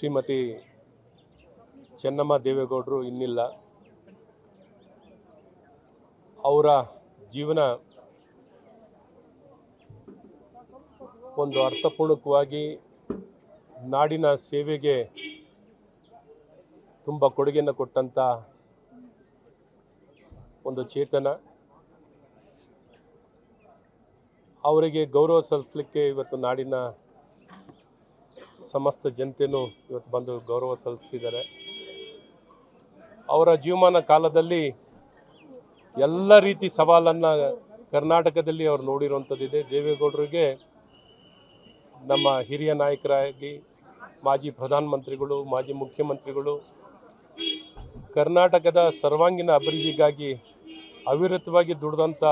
ಶ್ರೀಮತಿ ಚೆನ್ನಮ್ಮ ದೇವೇಗೌಡರು ಇನ್ನಿಲ್ಲ. ಅವರ ಜೀವನ ಒಂದು ಅರ್ಥಪೂರ್ಣಕವಾಗಿ ನಾಡಿನ ಸೇವೆಗೆ ತುಂಬ ಕೊಡುಗೆಯನ್ನು ಕೊಟ್ಟಂಥ ಒಂದು ಚೇತನ. ಅವರಿಗೆ ಗೌರವ ಸಲ್ಲಿಸಲಿಕ್ಕೆ ಇವತ್ತು ನಾಡಿನ ಸಮಸ್ತ ಜನತೆಯೂ ಇವತ್ತು ಬಂದು ಗೌರವ ಸಲ್ಲಿಸ್ತಿದ್ದಾರೆ. ಅವರ ಜೀವಮಾನ ಕಾಲದಲ್ಲಿ ಎಲ್ಲ ರೀತಿ ಸವಾಲನ್ನು ಕರ್ನಾಟಕದಲ್ಲಿ ಅವರು ನೋಡಿರುವಂಥದ್ದಿದೆ. ದೇವೇಗೌಡರಿಗೆ ನಮ್ಮ ಹಿರಿಯ ನಾಯಕರಾಗಿ ಮಾಜಿ ಪ್ರಧಾನಮಂತ್ರಿಗಳು, ಮಾಜಿ ಮುಖ್ಯಮಂತ್ರಿಗಳು ಕರ್ನಾಟಕದ ಸರ್ವಾಂಗೀಣ ಅಭಿವೃದ್ಧಿಗಾಗಿ ಅವಿರತವಾಗಿ ದುಡಿದಂಥ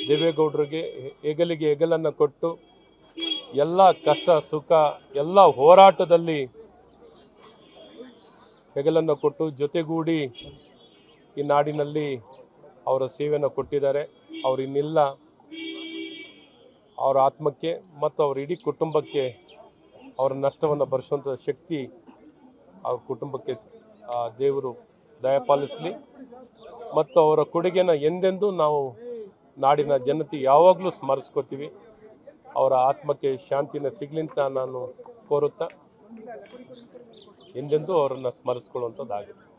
ದೇವೇಗೌಡರಿಗೆ ಹೆಗಲಿಗೆ ಹೆಗಲನ್ನು ಕೊಟ್ಟು ಎಲ್ಲ ಕಷ್ಟ ಸುಖ ಎಲ್ಲ ಹೋರಾಟದಲ್ಲಿ ಹೆಗಲನ್ನು ಕೊಟ್ಟು ಜೊತೆಗೂಡಿ ಈ ನಾಡಿನಲ್ಲಿ ಅವರ ಸೇವೆಯನ್ನು ಕೊಟ್ಟಿದ್ದಾರೆ. ಅವರು ಇನ್ನಿಲ್ಲ. ಅವರ ಆತ್ಮಕ್ಕೆ ಮತ್ತು ಅವರ ಇಡೀ ಕುಟುಂಬಕ್ಕೆ ಅವರ ನಷ್ಟವನ್ನು ಭರಿಸುವಂಥ ಶಕ್ತಿ ಅವ್ರ ಕುಟುಂಬಕ್ಕೆ ದೇವರು ದಯಪಾಲಿಸಲಿ. ಮತ್ತು ಅವರ ಕೊಡುಗೆನ ಎಂದೆಂದೂ ನಾವು ನಾಡಿನ ಜನತೆ ಯಾವಾಗಲೂ ಸ್ಮರಿಸ್ಕೋತೀವಿ. ಅವರ ಆತ್ಮಕ್ಕೆ ಶಾಂತಿನ ಸಿಗಲಿ ಅಂತ ನಾನು ಕೋರುತ್ತಾ ಎಂದೆಂದೂ ಅವರನ್ನು ಸ್ಮರಿಸ್ಕೊಳ್ಳುವಂಥದ್ದಾಗಿದೆ.